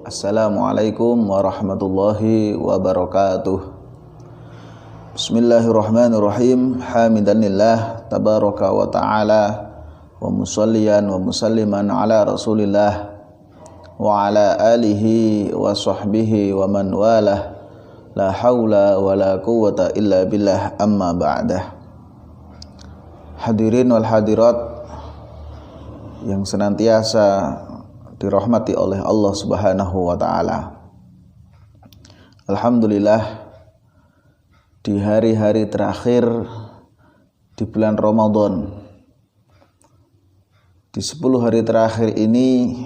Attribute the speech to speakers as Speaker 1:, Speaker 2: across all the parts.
Speaker 1: Assalamualaikum warahmatullahi wabarakatuh. Bismillahirrahmanirrahim. Hamidanillah tabaraka wa ta'ala wa musalliyan wa musalliman ala rasulillah wa ala alihi wa sahbihi wa man walah. La hawla wa la quwwata illa billah, amma ba'dah. Hadirin wal hadirat yang senantiasa dirahmati oleh Allah Subhanahu wa ta'ala. Alhamdulillah, di hari-hari terakhir di bulan Ramadan, di 10 hari terakhir ini,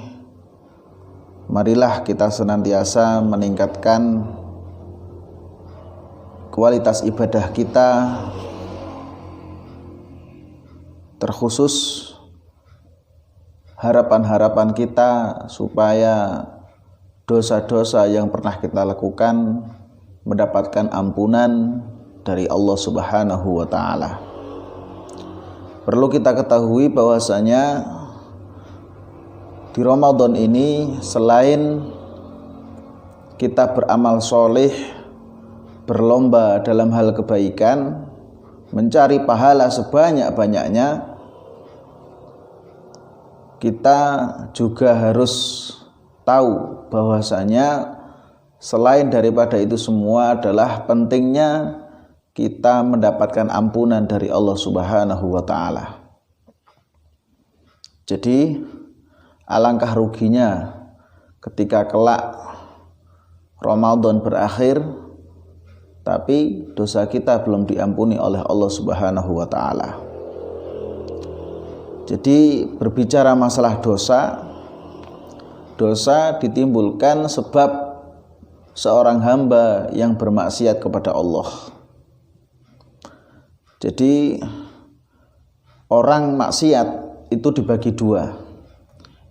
Speaker 1: marilah kita senantiasa meningkatkan kualitas ibadah kita, terkhusus harapan-harapan kita supaya dosa-dosa yang pernah kita lakukan mendapatkan ampunan dari Allah Subhanahu wa ta'ala. Perlu kita ketahui bahwasanya di Ramadan ini selain kita beramal soleh, berlomba dalam hal kebaikan, mencari pahala sebanyak-banyaknya, kita juga harus tahu bahwasanya selain daripada itu semua adalah pentingnya kita mendapatkan ampunan dari Allah Subhanahu wa ta'ala. Jadi alangkah ruginya ketika kelak Ramadan berakhir tapi dosa kita belum diampuni oleh Allah Subhanahu wa ta'ala. Jadi berbicara masalah dosa ditimbulkan sebab seorang hamba yang bermaksiat kepada Allah. Jadi orang maksiat itu dibagi dua.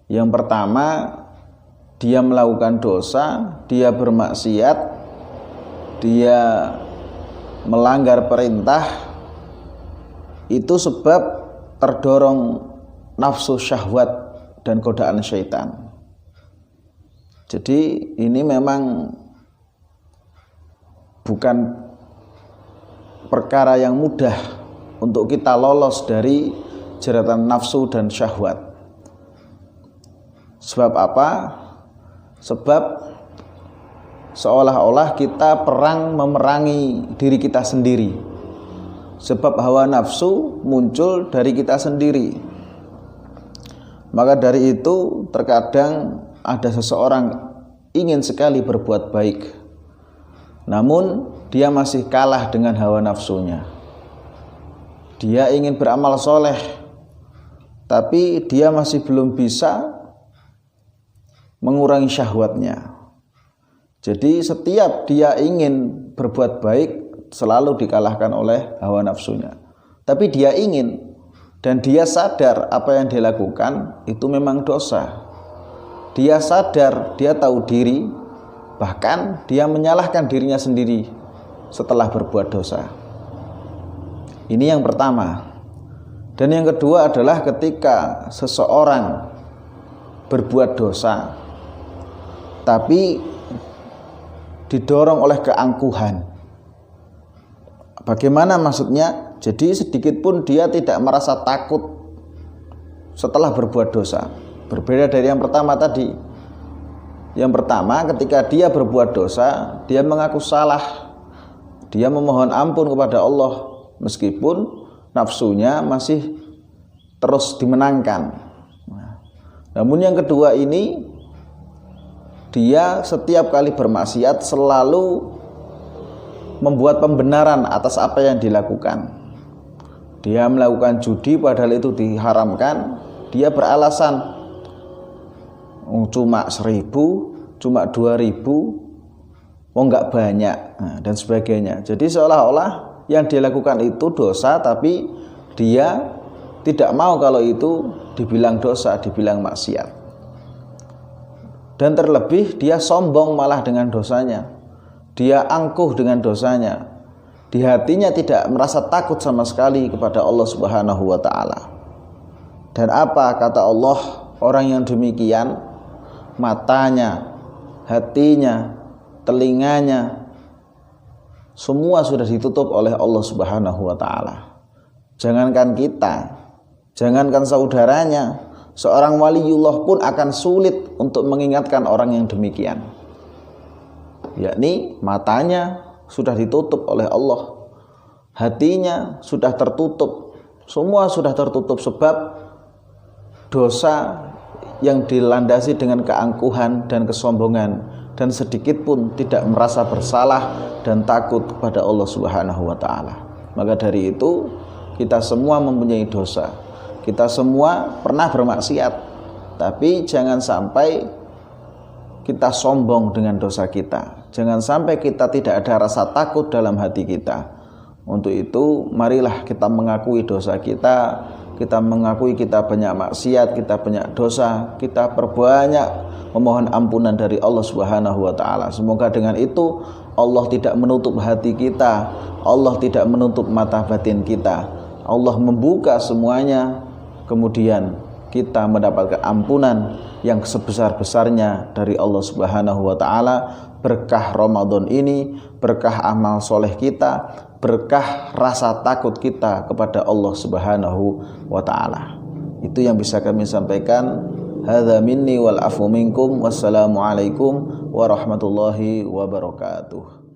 Speaker 1: Yang pertama, dia melakukan dosa, dia bermaksiat, dia melanggar perintah, itu sebab terdorong nafsu syahwat dan godaan syaitan. Jadi ini memang bukan perkara yang mudah untuk kita lolos dari jeratan nafsu dan syahwat. Sebab apa? Sebab seolah-olah kita perang memerangi diri kita sendiri. Sebab hawa nafsu muncul dari kita sendiri. Maka dari itu terkadang ada seseorang ingin sekali berbuat baik, namun dia masih kalah dengan hawa nafsunya. Dia ingin beramal soleh, tapi dia masih belum bisa mengurangi syahwatnya. Jadi setiap dia ingin berbuat baik selalu dikalahkan oleh hawa nafsunya. Tapi dia ingin, dan dia sadar apa yang dia lakukan itu memang dosa. Dia sadar, dia tahu diri, bahkan dia menyalahkan dirinya sendiri setelah berbuat dosa. Ini yang pertama. Dan yang kedua adalah ketika seseorang berbuat dosa tapi didorong oleh keangkuhan. Bagaimana maksudnya? Jadi sedikit pun dia tidak merasa takut setelah berbuat dosa. Berbeda dari yang pertama tadi. Yang pertama, ketika dia berbuat dosa, dia mengaku salah. Dia memohon ampun kepada Allah meskipun nafsunya masih terus dimenangkan. Namun yang kedua ini, dia setiap kali bermaksiat selalu membuat pembenaran atas apa yang dilakukan. Dia melakukan judi padahal itu diharamkan. Dia beralasan cuma 1.000, cuma 2.000, enggak banyak, dan sebagainya. Jadi seolah-olah yang dia lakukan itu dosa, tapi dia tidak mau kalau itu dibilang dosa, dibilang maksiat. Dan terlebih dia sombong malah dengan dosanya. Dia angkuh dengan dosanya. Di hatinya tidak merasa takut sama sekali kepada Allah Subhanahu wa ta'ala. Dan apa kata Allah? Orang yang demikian matanya hatinya, telinganya, semua sudah ditutup oleh Allah Subhanahu wa taala. Jangankan kita, jangankan saudaranya, seorang waliullah pun akan sulit untuk mengingatkan orang yang demikian. Yakni matanya sudah ditutup oleh Allah, hatinya sudah tertutup, semua sudah tertutup sebab dosa yang dilandasi dengan keangkuhan dan kesombongan, dan sedikit pun tidak merasa bersalah dan takut kepada Allah Subhanahu wa taala. Maka dari itu kita semua mempunyai dosa. Kita semua pernah bermaksiat. Tapi jangan sampai kita sombong dengan dosa kita. Jangan sampai kita tidak ada rasa takut dalam hati kita. Untuk itu marilah kita mengakui dosa kita. Kita mengakui kita banyak maksiat, kita banyak dosa, kita perbanyak memohon ampunan dari Allah Subhanahu wa taala. Semoga dengan itu Allah tidak menutup hati kita, Allah tidak menutup mata batin kita. Allah membuka semuanya, kemudian kita mendapatkan ampunan yang sebesar-besarnya dari Allah Subhanahu wa taala. Berkah Ramadan ini, berkah amal soleh kita, berkah rasa takut kita kepada Allah Subhanahu wa taala. Itu yang bisa kami sampaikan. Hadza minni wal afu minkum. Wassalamualaikum warahmatullahi wabarakatuh.